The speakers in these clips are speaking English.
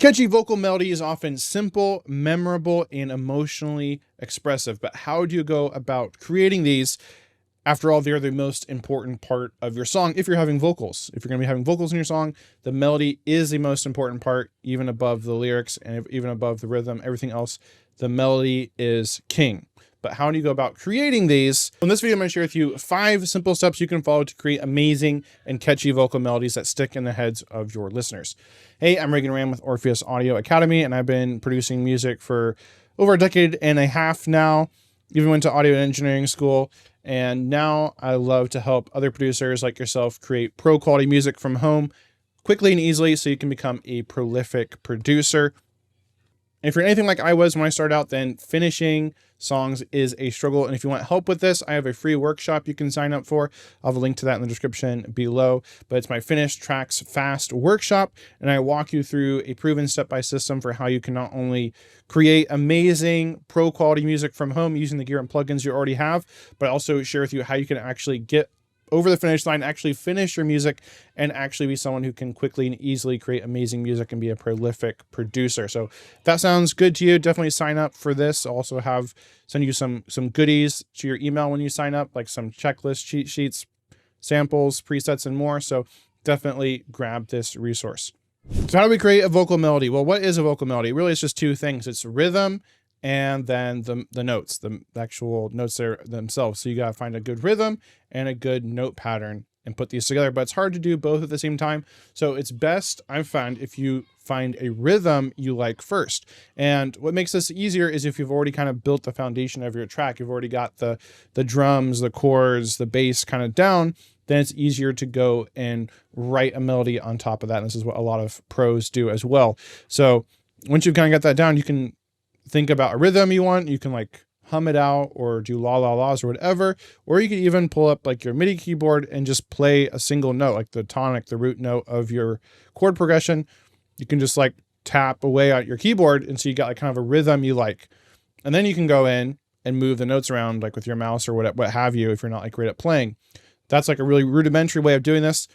catchy vocal melody is often simple, memorable, and emotionally expressive. But how do you go about creating these? After all, they're the most important part of your song. If you're having vocals, if you're going to be having vocals in your song, the melody is the most important part, even above the lyrics and even above the rhythm, everything else, the melody is king. But how do you go about creating these? In this video, I'm going to share with you 5 simple steps you can follow to create amazing and catchy vocal melodies that stick in the heads of your listeners. Hey, I'm Reagan Ram with Orpheus Audio Academy, and I've been producing music for over a decade and a half now. Even went to audio engineering school, and now I love to help other producers like yourself create pro quality music from home quickly and easily so you can become a prolific producer. If you're anything like I was when I started out, then finishing songs is a struggle. And if you want help with this, I have a free workshop you can sign up for. I'll have a link to that in the description below. But it's my Finish Tracks Fast workshop. And I walk you through a proven step-by-step system for how you can not only create amazing pro quality music from home using the gear and plugins you already have, but also share with you how you can actually get over the finish line, actually finish your music, and actually be someone who can quickly and easily create amazing music and be a prolific producer. So if that sounds good to you, definitely sign up for this. I'll also send you some goodies to your email when you sign up, like some checklists, cheat sheets, samples, presets, and more. So definitely grab this resource. So how do we create a vocal melody? Well, what is a vocal melody? Really, it's just 2 things. It's rhythm and then the notes, the actual notes there themselves. So you got to find a good rhythm and a good note pattern and put these together, but it's hard to do both at the same time. So it's best, I've found, if you find a rhythm you like first. And what makes this easier is if you've already kind of built the foundation of your track, you've already got the drums, the chords, the bass kind of down, then it's easier to go and write a melody on top of that. And this is what a lot of pros do as well. So once you've kind of got that down, you can think about a rhythm you want. You can like hum it out or do la la la's or whatever, or you could even pull up like your MIDI keyboard and just play a single note, like the tonic, the root note of your chord progression. You can just like tap away at your keyboard, and so you got like kind of a rhythm you like, and then you can go in and move the notes around like with your mouse or what have you if you're not like great at playing. That's like a really rudimentary way of doing this.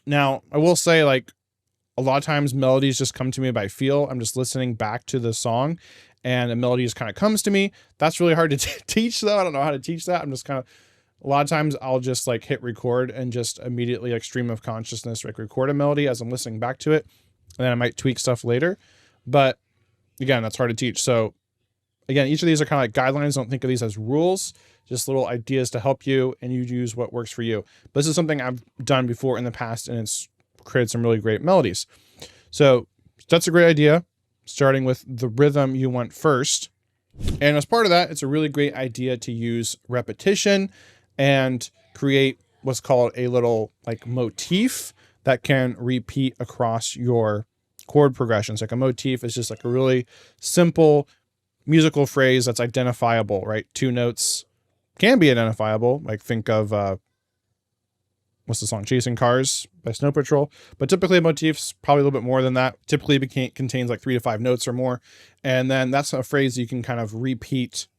Now I will say, like, a lot of times melodies just come to me by feel. I'm just listening back to the song and a melody just kind of comes to me. That's really hard to teach though. I don't know how to teach that. I'm just kind of, a lot of times I'll just like hit record and just immediately like stream of consciousness, like record a melody as I'm listening back to it. And then I might tweak stuff later. But again, that's hard to teach. So again, each of these are kind of like guidelines. Don't think of these as rules, just little ideas to help you, and you use what works for you. But this is something I've done before in the past, and it's created some really great melodies. So that's a great idea, starting with the rhythm you want first. And as part of that, it's a really great idea to use repetition and create what's called a little like motif that can repeat across your chord progressions. Like a motif is just like a really simple musical phrase that's identifiable, right? 2 notes can be identifiable. Like think of what's the song? Chasing Cars by Snow Patrol. But typically a motif's probably a little bit more than that. Typically it contains like 3 to 5 notes or more. And then that's a phrase you can kind of repeat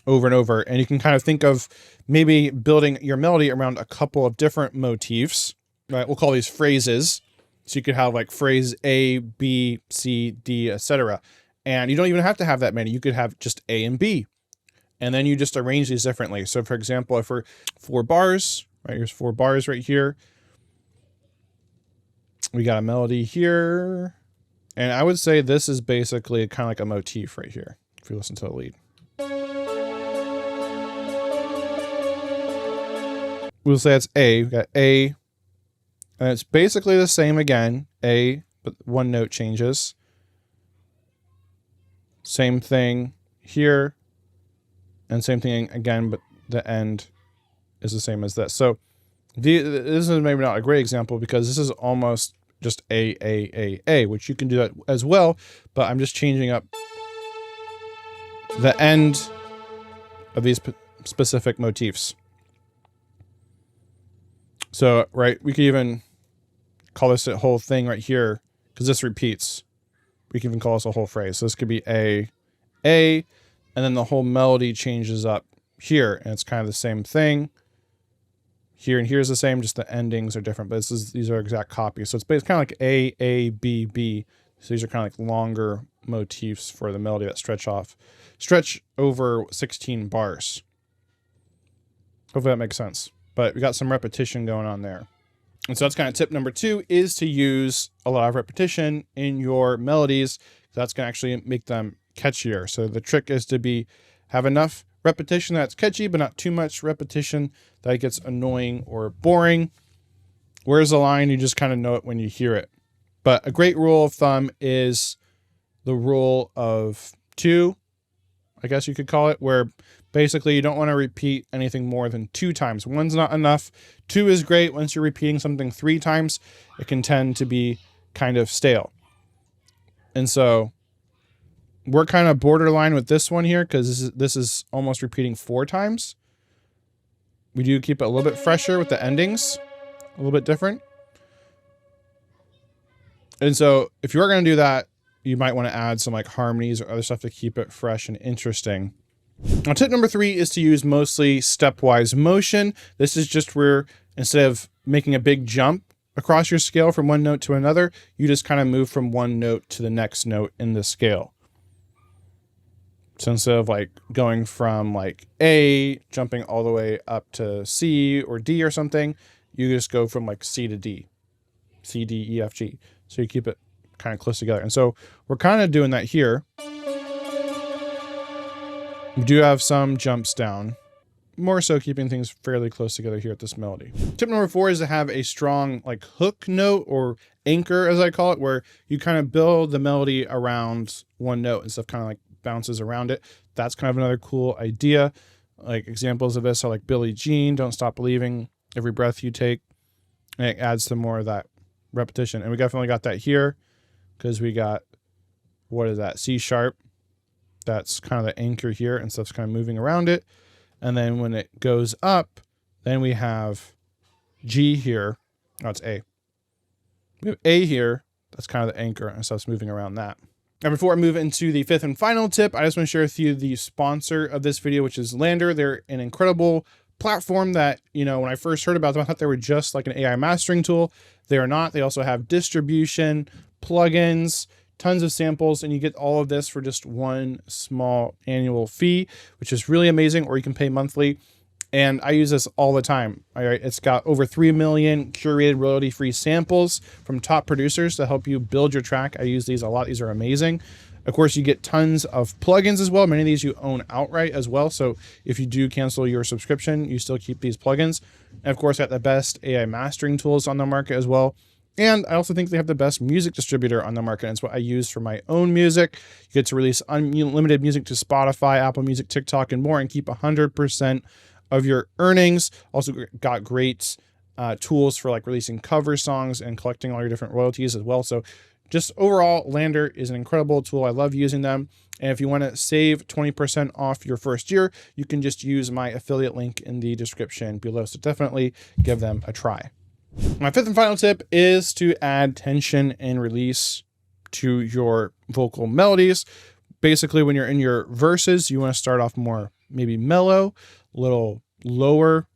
over and over. And you can kind of think of maybe building your melody around a couple of different motifs, right? We'll call these phrases. So you could have like phrase A, B, C, D, etc. And you don't even have to have that many. You could have just A and B. And then you just arrange these differently. So for example, if we're 4 bars, right, here's 4 bars right here. We got a melody here. And I would say this is basically kind of like a motif right here, if you listen to the lead. We'll say it's A. We've got A. And it's basically the same again. A, but 1 note changes. Same thing here. And same thing again, but the end is the same as this. So this is maybe not a great example because this is almost just A, which you can do that as well, but I'm just changing up the end of these specific motifs. So, right, we could even call this a whole thing right here because this repeats. We can even call this a whole phrase. So this could be A, and then the whole melody changes up here, and it's kind of the same thing. Here and here's the same, just the endings are different, but these are exact copies. So it's kind of like A, B, B, So these are kind of like longer motifs for the melody that stretch over 16 bars. Hopefully that makes sense. But we got some repetition going on there. And so that's kind of tip number 2, is to use a lot of repetition in your melodies. That's going to actually make them catchier. So the trick is to have enough repetition that's catchy, but not too much repetition that it gets annoying or boring. Where's the line? You just kind of know it when you hear it. But a great rule of thumb is the rule of 2, I guess you could call it, where basically you don't want to repeat anything more than 2 times. 1's not enough. 2 is great. Once you're repeating something 3 times, it can tend to be kind of stale. And so we're kind of borderline with this one here, because this is almost repeating 4 times. We do keep it a little bit fresher with the endings, a little bit different. And so if you're going to do that, you might want to add some like harmonies or other stuff to keep it fresh and interesting. Now, tip number 3 is to use mostly stepwise motion. This is just where instead of making a big jump across your scale from one note to another, you just kind of move from one note to the next note in the scale. So instead of like going from like A, jumping all the way up to C or D or something, you just go from like C to D, C, D, E, F, G. So you keep it kind of close together. And so we're kind of doing that here. We do have some jumps down, more so keeping things fairly close together here at this melody. Tip number 4 is to have a strong like hook note, or anchor as I call it, where you kind of build the melody around one note and stuff kind of like bounces around it. That's kind of another cool idea. Like examples of this are like Billie Jean, Don't Stop Believing, Every Breath You Take. And it adds some more of that repetition. And we definitely got that here, because we got, what is that, C sharp. That's kind of the anchor here, and stuff's kind of moving around it. And then when it goes up, then we have G here. Oh, it's A. We have A here. That's kind of the anchor, and stuff's moving around that. Now, before I move into the 5th and final tip, I just want to share with you the sponsor of this video, which is Lander. They're an incredible platform that, you know, when I first heard about them, I thought they were just like an AI mastering tool. They are not. They also have distribution, plugins, tons of samples, and you get all of this for just one small annual fee, which is really amazing, or you can pay monthly. And I use this all the time. All right, it's got over 3 million curated royalty-free samples from top producers to help you build your track. I use these a lot. These are amazing. Of course, you get tons of plugins as well. Many of these you own outright as well. So if you do cancel your subscription, you still keep these plugins. And of course, got the best AI mastering tools on the market as well. And I also think they have the best music distributor on the market. And it's what I use for my own music. You get to release unlimited music to Spotify, Apple Music, TikTok, and more, and keep 100% of your earnings. Also got great tools for like releasing cover songs and collecting all your different royalties as well. So just overall, Lander is an incredible tool. I love using them. And if you want to save 20% off your first year, you can just use my affiliate link in the description below. So definitely give them a try. My 5th and final tip is to add tension and release to your vocal melodies. Basically, when you're in your verses, you want to start off more maybe mellow, a little lower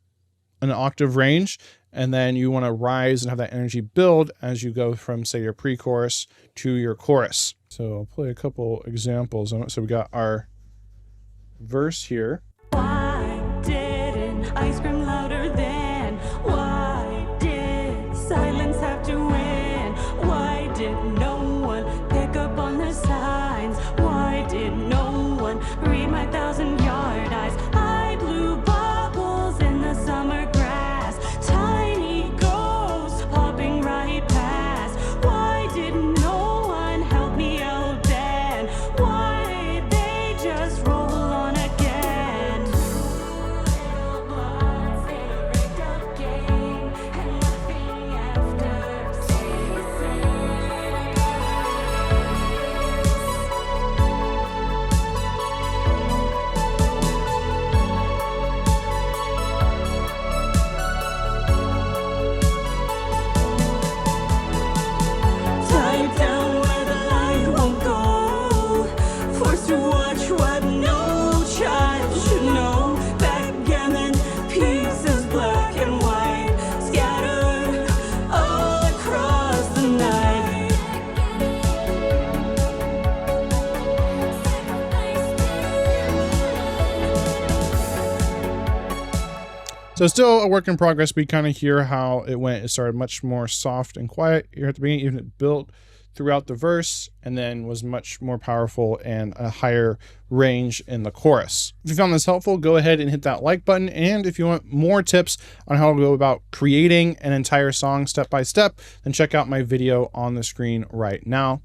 an octave range, and then you want to rise and have that energy build as you go from, say, your pre-chorus to your chorus. So I'll play a couple examples on it. So we got our verse here. Why didn't I scream louder then? Why did silence have to win? Why did no one pick up on the signs? Why did no one read my 1,000-yard eyes? I blew bubbles in the summer grass, tiny ghosts popping right past. Why did no one help me out then? Why did they just roll on again? Little bloods, they rigged up game, and nothing after season. So still a work in progress, but you kind of hear how it went. It started much more soft and quiet here at the beginning, even it built throughout the verse, and then was much more powerful and a higher range in the chorus. If you found this helpful, go ahead and hit that like button. And if you want more tips on how to go about creating an entire song step by step, then check out my video on the screen right now.